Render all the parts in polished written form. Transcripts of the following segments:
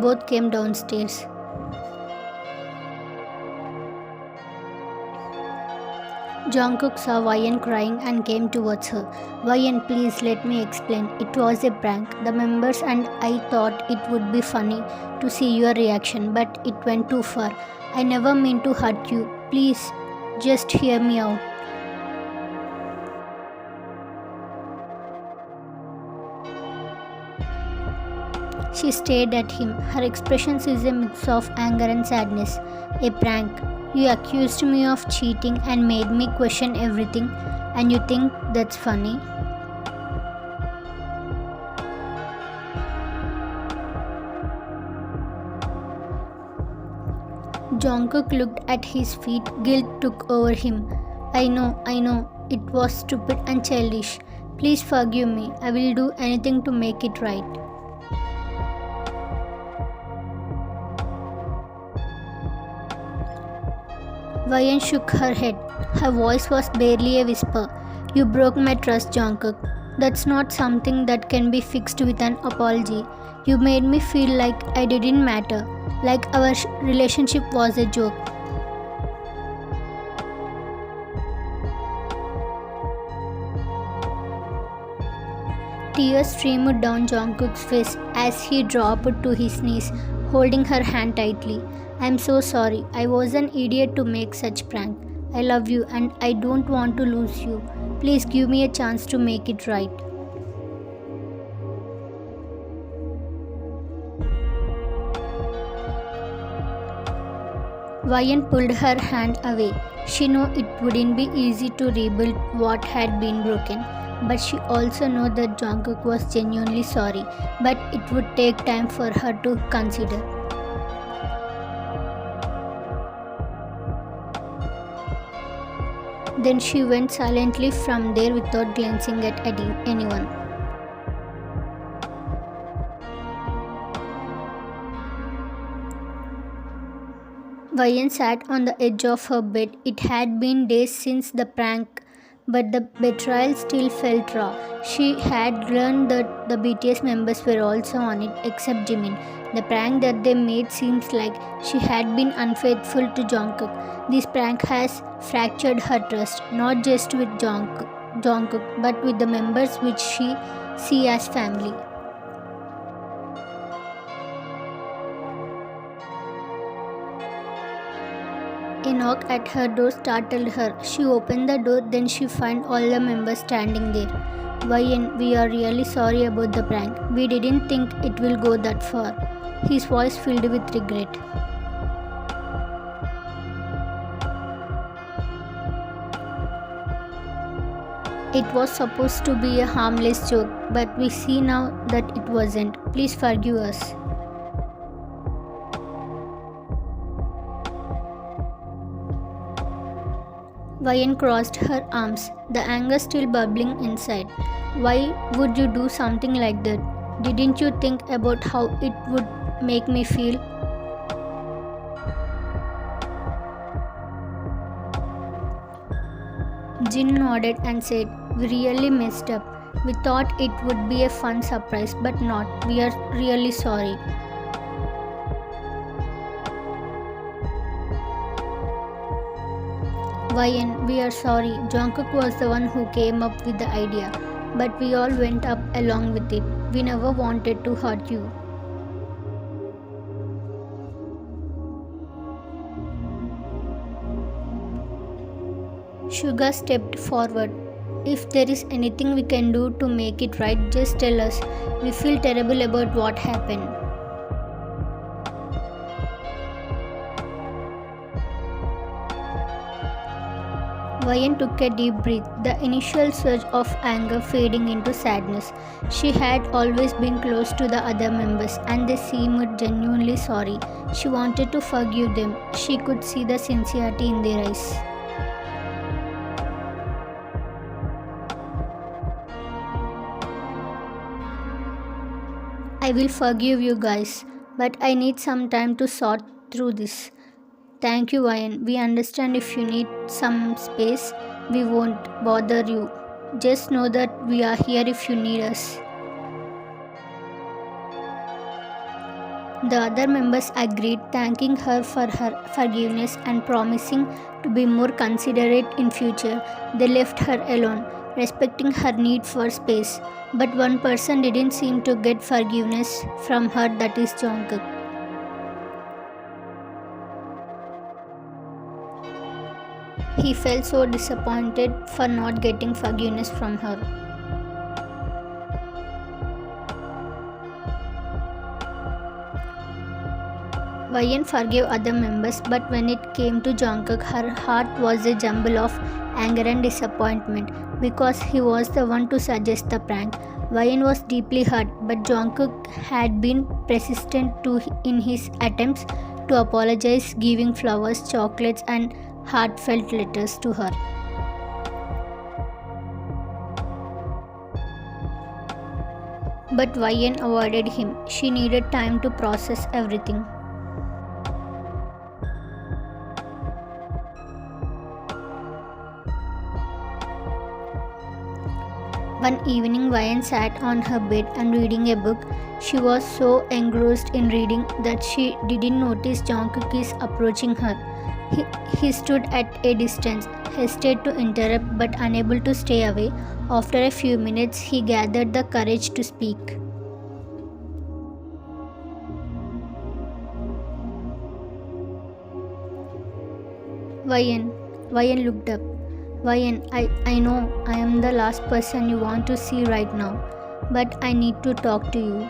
both came downstairs. Jungkook saw Wyan crying and came towards her. Wyan, please let me explain. It was a prank. The members and I thought it would be funny to see your reaction, but it went too far. I never meant to hurt you. Please, just hear me out. She stared at him. Her expressions is a mix of anger and sadness. A prank. You accused me of cheating and made me question everything, and you think that's funny? Jungkook looked at his feet. Guilt took over him. I know. It was stupid and childish. Please forgive me. I will do anything to make it right. Wyan shook her head. Her voice was barely a whisper. You broke my trust, Jungkook. That's not something that can be fixed with an apology. You made me feel like I didn't matter, like our relationship was a joke. Tears streamed down Jungkook's face as he dropped to his knees, holding her hand tightly. I'm so sorry. I was an idiot to make such prank. I love you and I don't want to lose you. Please give me a chance to make it right. Wyan pulled her hand away. She knew it wouldn't be easy to rebuild what had been broken, but she also knew that Jungkook was genuinely sorry, but it would take time for her to consider. Then she went silently from there without glancing at anyone. Wyan sat on the edge of her bed. It had been days since the prank, but the betrayal still felt raw. She had learned that the BTS members were also on it, except Jimin. The prank that they made seems like she had been unfaithful to Jungkook. This prank has fractured her trust, not just with Jungkook, but with the members which she sees as family. A knock at her door startled her. She opened the door, then she found all the members standing there. Wyan, we are really sorry about the prank. We didn't think it will go that far. His voice filled with regret. It was supposed to be a harmless joke, but we see now that it wasn't. Please forgive us. Wyan crossed her arms, the anger still bubbling inside. Why would you do something like that? Didn't you think about how it would make me feel? Jin nodded and said, we really messed up. We thought it would be a fun surprise, but not. We are really sorry. Wyan, we are sorry. Jungkook was the one who came up with the idea, but we all went up along with it. We never wanted to hurt you. Suga stepped forward. If there is anything we can do to make it right, just tell us. We feel terrible about what happened. Wyan took a deep breath, the initial surge of anger fading into sadness. She had always been close to the other members and they seemed genuinely sorry. She wanted to forgive them. She could see the sincerity in their eyes. I will forgive you guys, but I need some time to sort through this. Thank you, Wyan. We understand if you need some space, we won't bother you. Just know that we are here if you need us. The other members agreed, thanking her for her forgiveness and promising to be more considerate in future. They left her alone, respecting her need for space. But one person didn't seem to get forgiveness from her, that is Jungkook. He felt so disappointed for not getting forgiveness from her. Wyan forgave other members, but when it came to Jungkook, her heart was a jumble of anger and disappointment because he was the one to suggest the prank. Wyan was deeply hurt, but Jungkook had been persistent in his attempts to apologize, giving flowers, chocolates, and heartfelt letters to her. But Wyan avoided him. She needed time to process everything. One evening, Wyan sat on her bed and reading a book. She was so engrossed in reading that she didn't notice Jungkook is approaching her. He stood at a distance, hesitated to interrupt but unable to stay away. After a few minutes, he gathered the courage to speak. Wyan looked up. Wyan, I know I am the last person you want to see right now, but I need to talk to you.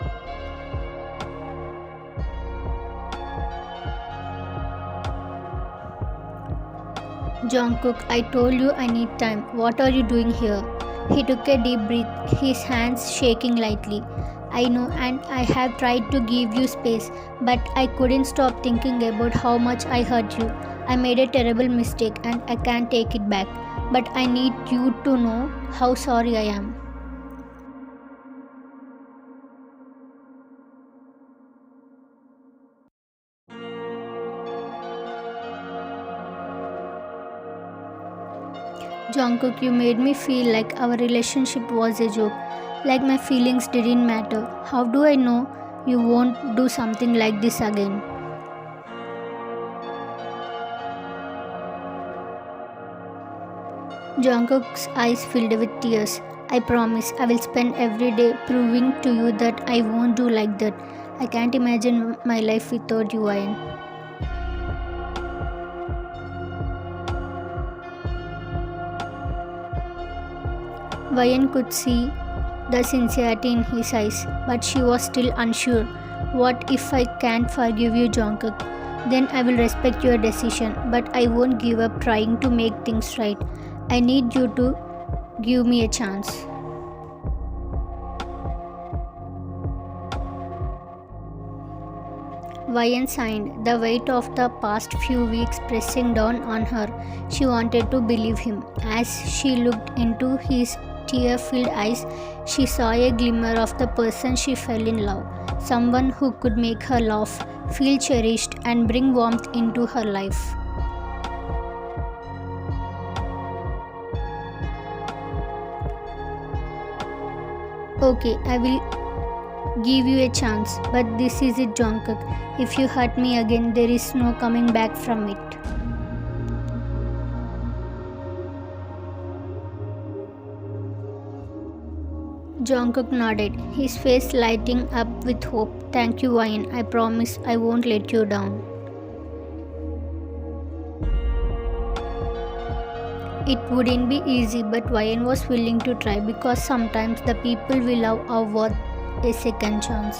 Jungkook, I told you I need time. What are you doing here? He took a deep breath, his hands shaking lightly. I know, and I have tried to give you space, but I couldn't stop thinking about how much I hurt you. I made a terrible mistake and I can't take it back. But I need you to know how sorry I am. Jungkook, you made me feel like our relationship was a joke, like my feelings didn't matter. How do I know you won't do something like this again? Jungkook's eyes filled with tears. I promise I will spend every day proving to you that I won't do like that. I can't imagine my life without you, Wyan. Wyan could see the sincerity in his eyes, but she was still unsure. What if I can't forgive you, Jungkook? Then I will respect your decision, but I won't give up trying to make things right. I need you to give me a chance. Wyan sighed, the weight of the past few weeks pressing down on her. She wanted to believe him. As she looked into his tear-filled eyes, she saw a glimmer of the person she fell in love, someone who could make her laugh, feel cherished, and bring warmth into her life. Okay, I will give you a chance, but this is it, Jungkook. If you hurt me again, there is no coming back from it. Jungkook nodded, his face lighting up with hope. Thank you, Wyan. I promise I won't let you down. It wouldn't be easy, but Wyan was willing to try because sometimes the people we love are worth a second chance.